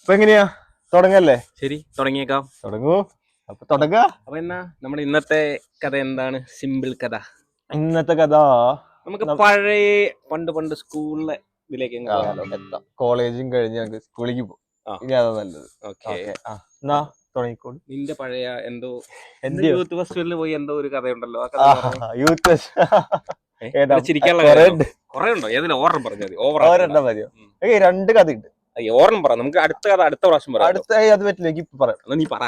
ഇപ്പൊ എങ്ങനെയാ തുടങ്ങല്ലേ? ശരി, തുടങ്ങിയേക്കാം. തുടങ്ങൂ. അപ്പൊ തുടങ്ങ. അപ്പൊ എന്നാ നമ്മുടെ ഇന്നത്തെ കഥ എന്താണ്? സിമ്പിൾ കഥ. ഇന്നത്തെ കഥ നമുക്ക് പഴയ പണ്ട് സ്കൂളിലെ ഇതിലേക്ക് എത്താം. കോളേജും കഴിഞ്ഞ് ഞങ്ങൾക്ക് സ്കൂളിലേക്ക് പോകും. ഇനി അതാ നല്ലത്. എന്നാ തുടങ്ങിക്കോളൂ. നിന്റെ പഴയ എന്തോ യൂത്ത് ഫെസ്റ്റിവലിൽ പോയി എന്തോ ഒരു കഥയുണ്ടല്ലോ, ആ കഥ യൂത്ത് ചിരിക്കാനുള്ള കുറെ ഉണ്ടോ? ഏതെങ്കിലും ഓർമ്മ പറഞ്ഞാൽ മതിയോ? രണ്ട് കഥയുണ്ട്. ഓർമ്മ പറ. നമുക്ക് അടുത്ത കഥ അടുത്ത പ്രാവശ്യം പറയാം. അടുത്ത അത് പറ്റില്ല, എനിക്ക് ഇപ്പൊ പറയാം. നീ പറ,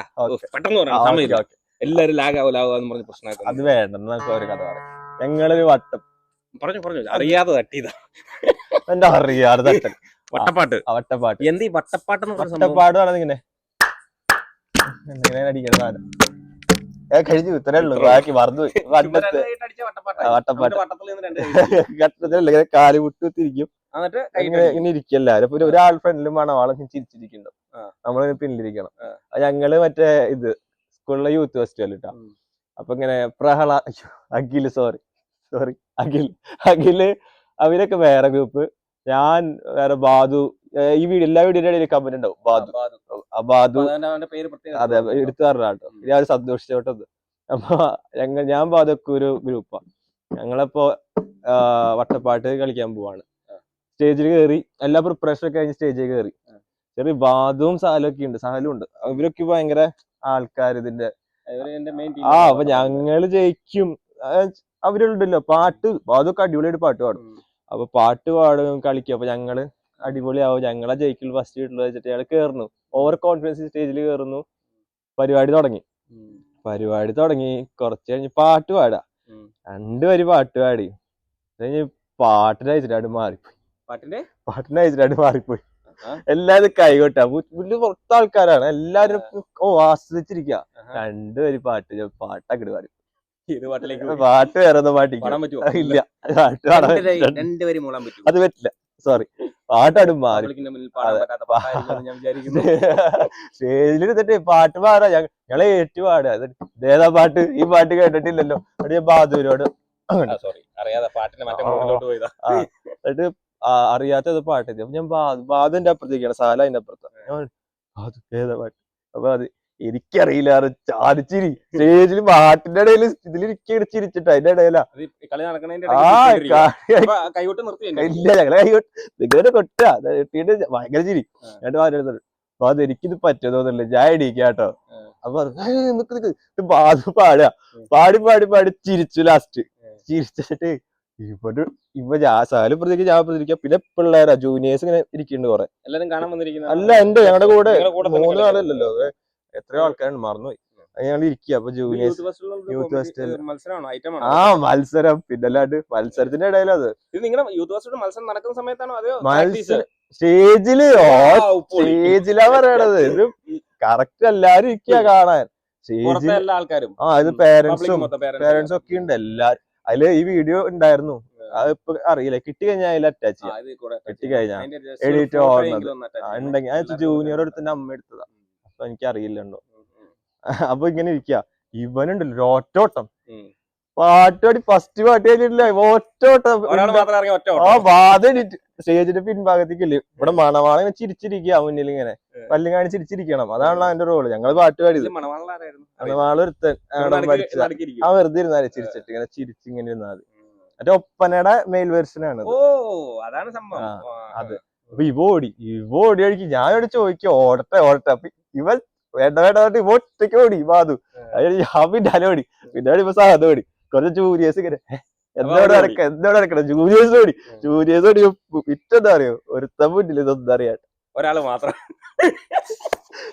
പെട്ടെന്ന് പറയാം. സമയമില്ല, എല്ലാരും ലാഗാവൂലാവെന്ന് പറഞ്ഞ് പ്രശ്നമാക്കും. അത് വേണ്ട, നമുക്ക് ഒരു കഥ പറയാം. ഞങ്ങളൊരു വട്ടം പറഞ്ഞു അറിയാതെ തട്ടിയതാ. എന്റെ അറിയാതെ തട്ടൽ. വട്ടപ്പാട്ട്. എന്ത് ഈ വട്ടപ്പാട്ട്? വട്ടപ്പാട് പറഞ്ഞത് ഇങ്ങനെ അടിക്കണം സാധനം. കഴിഞ്ഞു ഇത്രേ ഉള്ളൂ, ബാക്കി മറന്നുപോയി. വട്ടത്തിലല്ല, കാല് വിട്ടുത്തിരിക്കും. ഇങ്ങനെ ഇരിക്കല്ലാരും. ഒരാൾ ഫ്രണ്ടിലും മണവാളം ചിരിച്ചിരിക്കണ്ടോ, നമ്മള് പിന്നിലിരിക്കണം. ഞങ്ങള് മറ്റേ ഇത് സ്കൂളിലെ യൂത്ത് ഫെസ്റ്റിവൽ ഇട്ടാ. അപ്പൊ ഇങ്ങനെ അഖില് അവരൊക്കെ വേറെ ഗ്രൂപ്പ്, ഞാൻ വേറെ, ബാദു. ഈ എല്ലാ വീഡിയോയുടെ ഇടയിൽ കമന്റ് ഉണ്ടാവും ബാദു. അതെ, എടുത്തു പറഞ്ഞാട്ടോ. ഞാൻ സന്തോഷിച്ചോട്ടത്. അപ്പൊ ഞാൻ ബാദുക്ക് ഒരു ഗ്രൂപ്പാ. ഞങ്ങളിപ്പോ വട്ടപ്പാട്ട് കളിക്കാൻ പോവാണ്. സ്റ്റേജിൽ കയറി, എല്ലാ പ്രിപ്പറേഷനൊക്കെ കഴിഞ്ഞ് സ്റ്റേജിൽ കയറി. ചെറിയ ബാദുവും സാലൊക്കെ ഉണ്ട്, സാലും ഉണ്ട്. ഇവരൊക്കെ ഭയങ്കര ആൾക്കാർ ഇതിന്റെ. അപ്പൊ ഞങ്ങള് ജയിക്കും. അവരുണ്ടല്ലോ പാട്ട്, ബാദുക്കെ അടിപൊളിയായിട്ട് പാട്ട് പാടും. അപ്പൊ പാട്ട് പാടും, കളിക്കും. അപ്പൊ ഞങ്ങള് അടിപൊളിയാവും, ഞങ്ങളെ ജയിക്കുള്ളൂ, ഫസ്റ്റ് വീട്ടിൽ വെച്ചിട്ട് ഞങ്ങൾ കയറുന്നു. ഓവർ കോൺഫിഡൻസ് സ്റ്റേജിൽ കയറുന്നു. പരിപാടി തുടങ്ങി. കുറച്ച് കഴിഞ്ഞ് പാട്ട് പാടാ. 2 വരി പാട്ട് പാടി കഴിഞ്ഞ് പാട്ടിനെ അയച്ചിട്ട് മാറിപ്പോയി. എല്ലാരും കൈകൊട്ടാ. പുറത്തെ ആൾക്കാരാണ്, എല്ലാരും ആസ്വദിച്ചിരിക്ക. 2 വരി പാട്ടങ്ങട് പാടി. പാട്ട് വേറെ ഒന്നും ഇല്ല, അത് പറ്റില്ല. സോറി, പാട്ടാണ് മാറി. സ്റ്റേജിലിരുന്നിട്ട് പാട്ട് പാടാ. ഞങ്ങളെ ഏറ്റു പാടുക. ഏതാ പാട്ട്? ഈ പാട്ട് കേട്ടിട്ടില്ലല്ലോ. അത് ഞാൻ ബാദുവിനോട് എന്നിട്ട് അറിയാത്തത് പാട്ട്. അപ്പൊ ഞാൻ ബാദുവിന്റെ അപ്പുറത്തേക്കാണ്, സാല അതിന്റെ അപ്പുറത്താണ്. ഏതാ പാട്ട്? അപ്പൊ അത് എനിക്കറിയില്ല. ചാടിച്ചിരി സ്റ്റേജിൽ പാട്ടിന്റെ ഇടയിൽ ഇതിലിരിക്കടി ചിരിച്ചിട്ട് അതിന്റെ ഇടയിലാ. ഇല്ല, ഞങ്ങളെ നിങ്ങളുടെ കൊട്ടാ കിട്ടിയിട്ട് ഭയങ്കര ചിരി. എന്നിട്ട് പാട്ടെടുത്തത് അപ്പൊ അത് എനിക്കിത് പറ്റുന്നോന്നില്ല, ഞാൻ ഇടിക്കാട്ടോ. അപ്പൊ ബാദു പാടി ചിരിച്ചു. ലാസ്റ്റ് ചിരിച്ചിട്ട് സാലും പ്രതിക്ക് ഞാൻ പ്രതിരിക്കാം. പിന്നെ പിള്ളേരാ ജൂനിയേഴ്സ് ഇങ്ങനെ ഇരിക്കുന്നുണ്ട് കുറെ. എല്ലാരും കാണാൻ വന്നിരിക്കുന്നത് അല്ല, ഉണ്ട് ഞങ്ങളുടെ കൂടെ 3 ആളല്ലല്ലോ, എത്രയോ ആൾക്കാരുണ്ട്, മറന്നുപോയി. ഞങ്ങൾ ഇരിക്കുക. അപ്പൊ ജൂനിയേഴ്സ് യൂത്ത് ഫെസ്റ്റിവൽ മത്സരം, പിന്നല്ലാണ്ട് മത്സരത്തിന്റെ ഇടയിലത് നടക്കുന്ന സമയത്താണോ സ്റ്റേജിലാ പറയണത്. ഇത് കറക്റ്റ് എല്ലാരും ഇരിക്കുക കാണാൻ. സ്റ്റേജിൽ ഇത് പേരൻസും ഒക്കെ ഉണ്ട് എല്ലാരും. അതില് ഈ വീഡിയോ ഉണ്ടായിരുന്നു. അത് ഇപ്പൊ അറിയില്ല, കിട്ടി കഴിഞ്ഞാൽ അതിൽ അറ്റാച്ച് ചെയ്യാം. കിട്ടി കഴിഞ്ഞാൽ എഡിറ്റ് ഓർമ്മത് ഉണ്ടെങ്കിൽ അത് ജൂനിയർ എടുത്തിന്റെ അമ്മ എടുത്തതാ. അപ്പൊ എനിക്കറിയില്ലണ്ടോ. അപ്പൊ ഇങ്ങനെ ഇരിക്ക. ഇവനുണ്ടല്ലോ ഒറ്റോട്ടം പാട്ടുപാടി. ഫസ്റ്റ് പാട്ട് കഴിഞ്ഞിട്ടില്ല, ഒറ്റോട്ടം. സ്റ്റേജിന്റെ പിൻഭാഗത്തേക്കില്ലേ, ഇവിടെ മണവാള ചിരിച്ചിരിക്കുക. മുന്നിൽ ഇങ്ങനെ പല്ലും കാണി ചിരിച്ചിരിക്കണം. അതാണല്ലോ അതിന്റെ റോള്. ഞങ്ങള് പാട്ട് പാടിയത്. മണവാള ഒരുത്തൻ വെറുതെ ഇരുന്നാല് ചിരിച്ചിട്ട് ഇങ്ങനെ ചിരിച്ചിങ്ങനെ ഇരുന്നാല്. മറ്റേ ഒപ്പനയുടെ മെയിൽ വെർഷൻ ആണ്. അത് അപ്പൊ ഇവ ഓടി കഴിക്കും. ഞാനോട് ചോദിക്കും ഓടട്ടെ. അപ്പൊ ഇവൻ വേണ്ട ഇവ ഒറ്റയ്ക്ക് ഓടി. ബാദു ഞാൻ പിന്നാലെ ഓടി. ഇപ്പൊ സാധനം ഓടി. കുറച്ച് ജൂനിയേഴ്സ് ഇങ്ങനെ എന്നോട് നടക്കണം. ജൂനിയേഴ്സ് ഓടി. പിറ്റെന്താ അറിയോ, ഒരുത്തൻ മുന്നിൽ ഇതൊന്നും അറിയാട്ടെ, ഒരാള് മാത്രം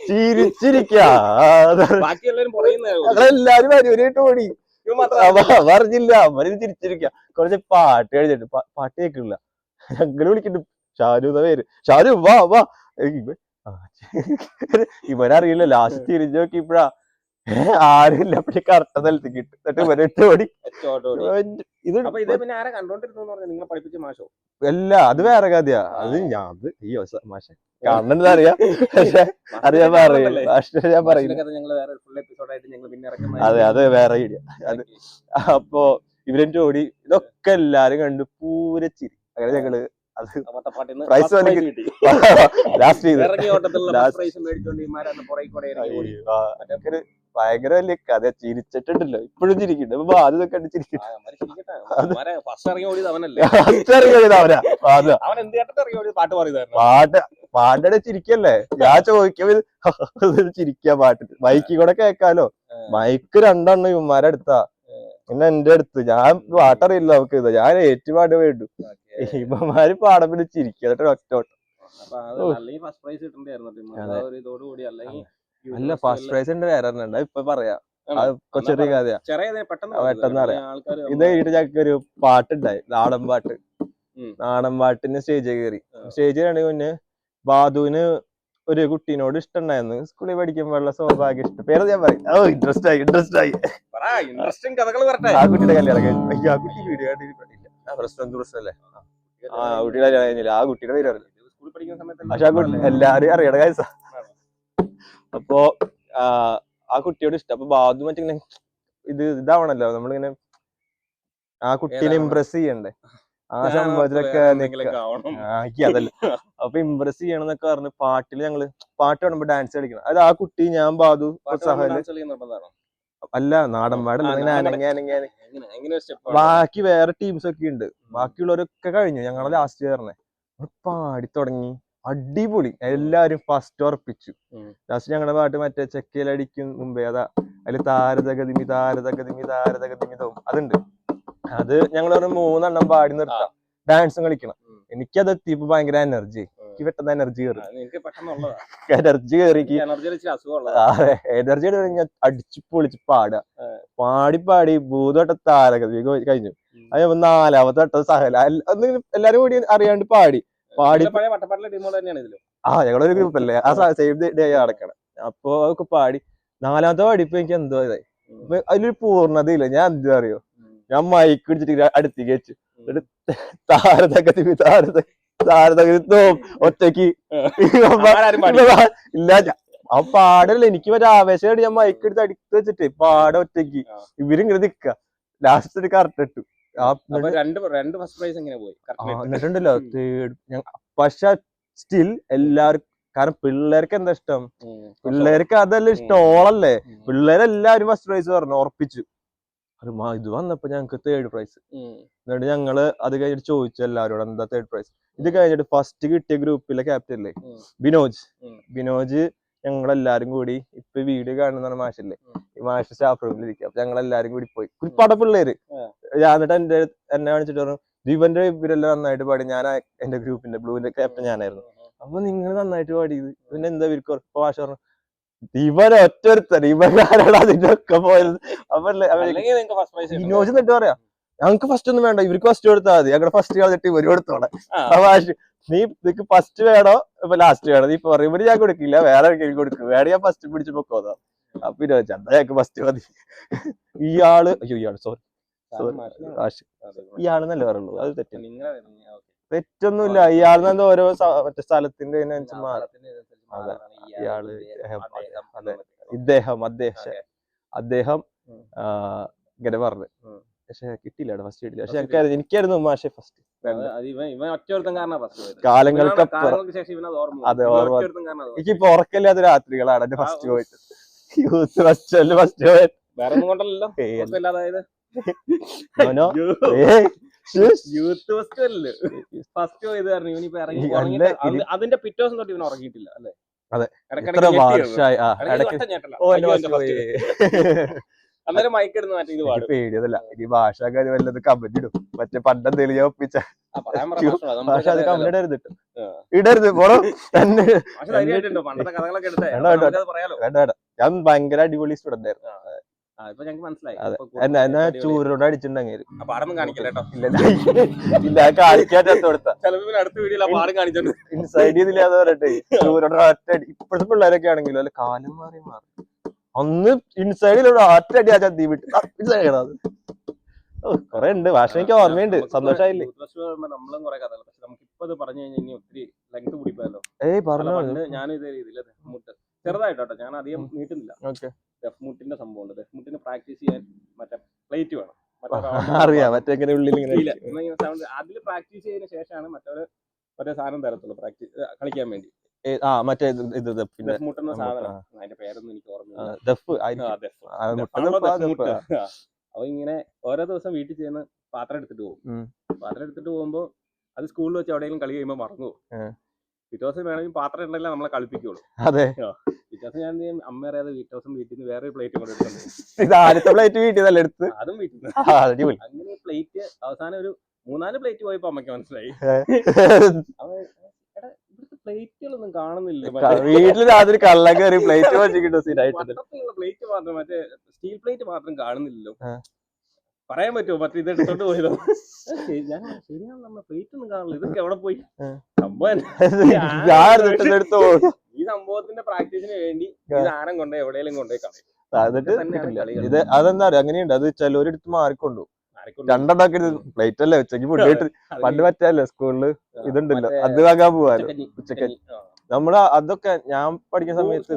ചിരിച്ചിരിക്കാരും അരുവരായിട്ട് ഓടി. പറഞ്ഞില്ല, അവര് ചിരിച്ചിരിക്ക. കുറച്ച് പാട്ട് കഴിഞ്ഞിട്ട് പാട്ട് കേൾക്കില്ല. ഞങ്ങള് വിളിക്കുന്നുണ്ട് ഷാരു പേര്. ഷാരു വാ. ഇവനറിയില്ല. ലാസ്റ്റ് തിരിഞ്ഞു നോക്കിയപ്പോഴാ ആരില്ല. അപ്പഴേ കറക്റ്റ് സ്ഥലത്ത് കിട്ടും. എന്നിട്ട് ഇവനിട്ട് ഓടി. അല്ല, അത് വേറെ കഥയാ. അത് മാഷ കാണണെന്ന് അറിയാം. പക്ഷെ അത് ഞാൻ പറയില്ല. അത് വേറെ വീഡിയോ. അത് അപ്പൊ ഇവരെന്റെ ഓടി. ഇതൊക്കെ എല്ലാരും കണ്ട് പൂരച്ചിരി. അങ്ങനെ ഞങ്ങള് അത് വട്ടപ്പാട്ടിന്ന് പ്രൈസ് first prize വലിക്കും. കിട്ടി. ലാസ്റ്റ് ചെയ്ത് ഇറങ്ങിയ ഓട്ടത്തിലുള്ള Last. ഫസ്റ്റ് പ്രൈസ് മേടിച്ചോണ്ട് ഇമാരന്ന് പുറകെ കൂടെ ഇറങ്ങി ഓടി. അതൊക്കെ ഭയങ്കര വലിയ കഥ. ചിരിച്ചിട്ടുണ്ടല്ലോ, ഇപ്പോഴും ചിരിക്കുന്നുണ്ട്. അപ്പൊ ബാധ കണ്ട് ചിരിക്കുന്നു. ഫസ്റ്റ് ഇറങ്ങി ഓടിയത് അവനല്ലേ? അവരാ ബാധ അവൻ എന്ത് കേട്ടിട്ട് ഇറങ്ങി ഓടിയത്? പാട്ട് പറയുന്നതായിരുന്നു. പാട്ടടെ ചിരിക്കല്ലേ. ഞാൻ ചോദിക്കുമ്പോ ചിരിക്കാ പാട്ട്. മൈക്കിൽ കൂടെ കേക്കാലോ. മൈക്ക് 2 എണ്ണം ഇവന്മാരെ അടുത്താ, പിന്നെ എന്റെ അടുത്ത്. ഞാൻ പാട്ടറിയില്ല നമുക്ക്. ഇത് ഞാൻ ഏറ്റുപാട് വേണ്ടു. ഇവന്മാര് പാടം പിന്നെ ചിരിക്കുക. ഒറ്റ ഓട്ടം. ഫസ്റ്റ് പ്രൈസ് കിട്ടണ്ടായിരുന്നു. അല്ല, ഫസ്റ്റ് പ്രൈസ് ഉണ്ട് വേറെ ഒരെണ്ണം. ഇപ്പൊ പറയാ, ചെറിയ കഥയാ, പെട്ടെന്ന് അറിയാം. ഇത് കഴിഞ്ഞിട്ട് ഞങ്ങൾക്ക് ഒരു പാട്ടുണ്ടായി, നാടൻ പാട്ട്. നാടൻ പാട്ടിന് സ്റ്റേജിൽ കയറി. സ്റ്റേജിൽ കയറി മുന്നേ ബാദുവിന് ഒരു കുട്ടീനോട് ഇഷ്ടം ഉണ്ടായിരുന്നു. സ്കൂളിൽ പഠിക്കുമ്പോഴുള്ള സ്വാഭാവിക ഇഷ്ടം. പേര് ഞാൻ പറയും. ഇൻട്രസ്റ്റ് ആയി. ആ കുട്ടിയുടെ കല്യാണം കഴിഞ്ഞു. ആ കുട്ടി വീഡിയോ കണ്ടില്ല. പ്രശ്നമല്ലേ? കുട്ടിയുടെ കല്യാണം കഴിഞ്ഞില്ല. ആ കുട്ടിയുടെ പേര് അറിയില്ല. പക്ഷെ ആ കുട്ടി എല്ലാരും അറിയണ കാര്യം. അപ്പൊ ആ കുട്ടിയോട് ഇഷ്ടം. അപ്പൊ ബാദു മറ്റിങ്ങനെ ഇതാവണല്ലോ, നമ്മളിങ്ങനെ ആ കുട്ടീനെ ഇംപ്രസ് ചെയ്യണ്ടേ. ആ സംഭവത്തിലൊക്കെ അതല്ല. അപ്പൊ ഇംപ്രസ് ചെയ്യണം എന്നൊക്കെ പറഞ്ഞ് പാട്ടില് ഞങ്ങള് പാട്ട് കാണുമ്പോ ഡാൻസ് കളിക്കണം. അത് ആ കുട്ടി, ഞാൻ, ബാദു, സഹല്. അല്ല, നാടൻ പാടല്ല. ബാക്കി വേറെ ടീംസ് ഒക്കെ ഉണ്ട്. ബാക്കിയുള്ളവരൊക്കെ കഴിഞ്ഞു. ഞങ്ങളെ ലാസ്റ്റ് ചേർന്നെ പാടി തുടങ്ങി. അടിപൊളി. എല്ലാരും ഫസ്റ്റ് ഉറപ്പിച്ചു. ലാസ്റ്റ് ഞങ്ങളുടെ പാട്ട് മറ്റേ ചെക്കയിലടിക്കും മുമ്പേ അതാ. അതില് താരതഗതിമി അതുണ്ട്. അത് ഞങ്ങൾ 3 എണ്ണം പാടി നിർത്താം, ഡാൻസും കളിക്കണം. എനിക്കത് എത്തിയപ്പോ ഭയങ്കര എനർജി. എനിക്ക് പെട്ടെന്ന് എനർജി കയറി. എനർജി അടിച്ചു പൊളിച്ച് പാടുക. പാടി ഭൂതോട്ട താരഗതി കഴിഞ്ഞു. അത് 4ാമത്തെ വട്ടം സഹല എല്ലാരും കൂടി അറിയാണ്ട് പാടി. ഞങ്ങളൊരു ഗ്രൂപ്പ് അല്ലേ, ആ സേവ് ഡേ നടക്കണം. അപ്പൊ അതൊക്കെ പാടി 4ാമത്തെ പാടിപ്പോ എനിക്ക് എന്തോ ഇതായി. അപ്പൊ അതിലൊരു പൂർണ്ണതയില്ല. ഞാൻ എന്താ അറിയോ, ഞാൻ മൈക്ക് പിടിച്ചിട്ട് അടുത്തേക്ക് വെച്ചു. താരതകൃത്തോ ഒറ്റക്ക് ഇല്ല. ആ പാടല്ല, എനിക്ക് മറ്റേ ആവേശമായിട്ട് ഞാൻ മൈക്ക് എടുത്ത് അടുത്ത് വെച്ചിട്ട് പാട ഒറ്റക്ക്. ഇവരിങ്ങനെ നിക്ക. ലാസ്റ്റ് ഒരു കറക്റ്റ് ഇട്ടു. എന്നിട്ടുണ്ടല്ലോ പക്ഷെ സ്റ്റിൽ എല്ലാവർക്കും, കാരണം പിള്ളേർക്ക് എന്താ ഇഷ്ടം, പിള്ളേർക്ക് അതല്ല ഇഷ്ടം. ഓളല്ലേ, പിള്ളേരെല്ലാരും ഫസ്റ്റ് പ്രൈസ് പറഞ്ഞു, ഉറപ്പിച്ചു. ഇത് വന്നപ്പോ ഞങ്ങക്ക് 3rd പ്രൈസ്. എന്നിട്ട് ഞങ്ങള് അത് കഴിഞ്ഞിട്ട് ചോദിച്ചു എല്ലാവരോടും എന്താ 3rd പ്രൈസ്. ഇത് കഴിഞ്ഞിട്ട് ഫസ്റ്റ് കിട്ടിയ ഗ്രൂപ്പിലെ ക്യാപ്റ്റൻ അല്ലേ ബിനോജ്, ഞങ്ങളെല്ലാരും കൂടി ഇപ്പൊ വീഡിയോ കാണുന്ന മാഷല്ലേ, ഈ മാഷ് സ്റ്റാഫ് റൂമിലിരിക്കും. അപ്പൊ ഞങ്ങളെല്ലാരും കൂടി പോയി. പട പിള്ളേര്. എന്നിട്ട് എന്നെ കാണിച്ചിട്ട് പറഞ്ഞു, ഇവരെല്ലാം നന്നായിട്ട് പാടി. ഞാൻ എന്റെ ഗ്രൂപ്പിന്റെ ബ്ലൂവിന്റെ ക്യാപ്റ്റൻ ഞാനായിരുന്നു. അപ്പൊ നിങ്ങൾ നന്നായിട്ട് പാടിയത്, പിന്നെ എന്താ ഇവർക്ക് ഉറപ്പ്? മാഷ് പറഞ്ഞു, ഇവരൊറ്റൊരുത്തൻ, ഇവരാരാണ് അതിന്റെ ഒക്കെ പോയത്. അപ്പൊ വിനോജ് എന്നിട്ട് പറയാ, ഞങ്ങക്ക് ഫസ്റ്റ് ഒന്നും വേണ്ട, ഇവർക്ക് ഫസ്റ്റ് കൊടുത്താൽ മതി, ഞങ്ങളുടെ ഫസ്റ്റ് കളഞ്ഞിട്ട് ഇവര് കൊടുത്തോളെ. നീ നിനക്ക് ഫസ്റ്റ് വേണോ ഇപ്പൊ ലാസ്റ്റ് വേണോ? നീ പറയും, ഇവര് ഞാൻ കൊടുക്കില്ല, വേറെ ആർക്കെങ്കിലും കൊടുക്കും, വേറെ ഞാൻ ഫസ്റ്റ് പിടിച്ച് പൊക്കോതാ. അപ്പൊ വിനോജ് എന്താ ഞങ്ങക്ക് ഫസ്റ്റ് മതി. ഇയാള് സോറി ഇയാളെന്നല്ലേ പറയുള്ളൂ, അത് തെറ്റൊന്നുമില്ല. ഇയാളെന്ന് ഓരോ മറ്റേ സ്ഥലത്തിന്റെ ഇയാള് അദ്ദേഹം ഇങ്ങനെ പറഞ്ഞു. പക്ഷെ കിട്ടിയില്ല, ഫസ്റ്റ് കിട്ടില്ല. പക്ഷെ എനിക്കായിരുന്നു മാഷെ ഫസ്റ്റ്. കാലങ്ങൾക്കപ്പുറം. അതെ, ഓർമ്മ. എനിക്കിപ്പോ ഉറക്കല്ലാത്ത രാത്രികളാണ് എന്റെ ഫസ്റ്റ് പോയിട്ട്. യൂത്ത് ഫസ്റ്റ് പോയിട്ട് അതിന്റെ പിറ്റേ ദിവസം തൊട്ട് ഇവൻ ഉറങ്ങിയിട്ടില്ല അല്ലേ? അതെ, അന്നേരം മയക്കെടുന്ന് മാറ്റി ഇത് പാടും. പേടിയതല്ല, ഇനി ഭാഷക്കാര് വല്ലത് കമന്റ് ഇടും. മറ്റേ പണ്ടെന്തേലും ഞാൻ ഒപ്പിച്ച ഭാഷ അത് കമന്റ് ഇടരുത് പോണോ. ഞാൻ ഭയങ്കര അടിപൊളി സ്റ്റുഡന്റ് ആയിരുന്നു. എന്നാ ചൂരോട് അടിച്ചിട്ടുണ്ടെങ്കിൽ ഇല്ല, കാണിക്കാത്ത കൊടുത്ത ഇൻസൈഡ് ചെയ്തില്ലാന്ന് പറഞ്ഞിട്ട് ചൂരോട് ഒറ്റ അടി. ഇപ്പോഴത്തെ പിള്ളേരൊക്കെ ആണെങ്കിലും അല്ല, കാലം മാറി അന്ന് ഇൻസൈഡിലൂടെ ഒറ്റ അടി ആ ചന്തി വിട്ട് കൊറേ ഉണ്ട്. ഭാഷ എനിക്ക് ഓർമ്മയുണ്ട്. സന്തോഷായില്ലേ? ഏയ് പറഞ്ഞോ. ഞാനിത് ചെറുതായിട്ടോ, ഞാൻ അധികം നീട്ടുന്നില്ല. ഡെഫ്മുട്ടിന്റെ സംഭവമുണ്ട്. ഡെഫ്മുട്ടിന് പ്രാക്ടീസ് ചെയ്യാൻ മറ്റേ പ്ലേറ്റ് വേണം. അറിയാം, മറ്റേ ഉള്ളിൽ അതിൽ പ്രാക്ടീസ് ചെയ്തതിനു ശേഷമാണ് മറ്റൊരു മറ്റേ സാധനം തരത്തുള്ളൂ പ്രാക്ടീസ് കളിക്കാൻ വേണ്ടി. മറ്റേ ഇത് ദഫ് മുട്ടുന്ന സാധനം, അതിന്റെ പേരൊന്നും എനിക്ക് ഓർമ്മയില്ല. അപ്പൊ ഇങ്ങനെ ഓരോ ദിവസം വീട്ടിൽ ചെയ്യുന്ന പാത്രം എടുത്തിട്ട് പോകും. പാത്രം എടുത്തിട്ട് പോകുമ്പോ അത് സ്കൂളിൽ വെച്ച് എവിടെയെങ്കിലും കളി കഴിയുമ്പോൾ മറന്നു പോകും. പിറ്റേ ദിവസം വേണമെങ്കിൽ പാത്രം ഉണ്ടെങ്കിൽ നമ്മളെ കളിപ്പിക്കുള്ളൂ. അതെ, പിറ്റേ ദിവസം ഞാൻ അമ്മ അറിയാതെ ദിവസം വീട്ടിൽ നിന്ന് വേറെ പ്ലേറ്റ് കൊണ്ട് എടുത്തു. അതും വീട്ടിൽ നിന്ന്. അങ്ങനെ പ്ലേറ്റ് അവസാനം ഒരു 3-4 പ്ലേറ്റ് പോയപ്പോ അമ്മയ്ക്ക് മനസ്സിലായി, ഇവിടുത്തെ പ്ലേറ്റുകളൊന്നും കാണുന്നില്ല. വീട്ടില് രാത്രി കള്ള കയറി പ്ലേറ്റ് പ്ലേറ്റ് മാത്രം, മറ്റേ സ്റ്റീൽ പ്ലേറ്റ് മാത്രം കാണുന്നില്ലല്ലോ. പറയാൻ പറ്റുമോ മറ്റേ ഇത് എടുത്തോണ്ട് പോയതോ? ഞാൻ ശരിയാണ്, നമ്മ പ്ലേറ്റ് ഒന്നും കാണില്ല, ഇതൊക്കെ എവിടെ പോയി? ഈ സംഭവത്തിന്റെ പ്രാക്ടീസിന് വേണ്ടി ഈ സാധനം കൊണ്ട് എവിടെയെങ്കിലും കൊണ്ടുപോയി കളയും. ഇത് അതെന്താ പറയാ, അങ്ങനെയുണ്ട്. അത് ചിലവരെടുത്ത് മാറിക്കൊണ്ടു. രണ്ടെണ്ണാക്കി പ്ലേറ്റ് അല്ലേ ഉച്ചക്ക് ഫുഡ് ആയിട്ട് പണ്ട് പറ്റാല്ലേ സ്കൂളില് ഇതുണ്ടല്ലോ, അത് വാങ്ങാൻ പോവാലോ ഉച്ചക്കഞ്ഞി. നമ്മള് അതൊക്കെ ഞാൻ പഠിക്കുന്ന സമയത്ത്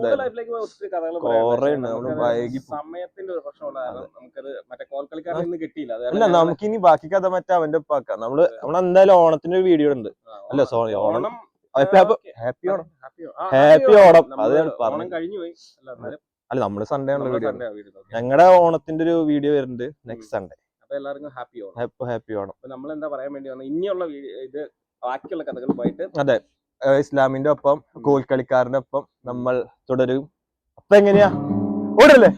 സമയത്തിന്റെ ഒരു പ്രശ്നമുള്ള നമുക്കത് മറ്റേ കോൽക്കളിക്കാരൻ കിട്ടിയില്ല. അല്ല, നമുക്കിനി ബാക്കി കഥ മറ്റേ അവന്റെ ഉപ്പാക്കാം. നമ്മളെന്തായാലും ഓണത്തിന്റെ ഒരു വീഡിയോ ഉണ്ട്. അല്ല sorry, Onam happy Onam, happy Onam. അത് കഴിഞ്ഞു പോയി. അല്ല, നമ്മള് സൺഡേ ഉള്ള വീഡിയോ, ഞങ്ങളുടെ ഓണത്തിന്റെ ഒരു വീഡിയോ വരുന്നുണ്ട് നെക്സ്റ്റ് സൺഡേ. അപ്പൊ എല്ലാവർക്കും ഹാപ്പി ഓണം. ഹാപ്പി ഓണം. അപ്പൊ നമ്മൾ എന്താ പറയാൻ വേണ്ടി വന്നത്, ഇനിയുള്ള ഇത് ബാക്കിയുള്ള കഥകളുമായിട്ട് അതെ ഇസ്ലാമിന്റെ ഒപ്പം കോൽക്കളിക്കാരന്റെ ഒപ്പം നമ്മൾ തുടരും. അപ്പൊ എങ്ങനെയാ ഓടല്ലേ?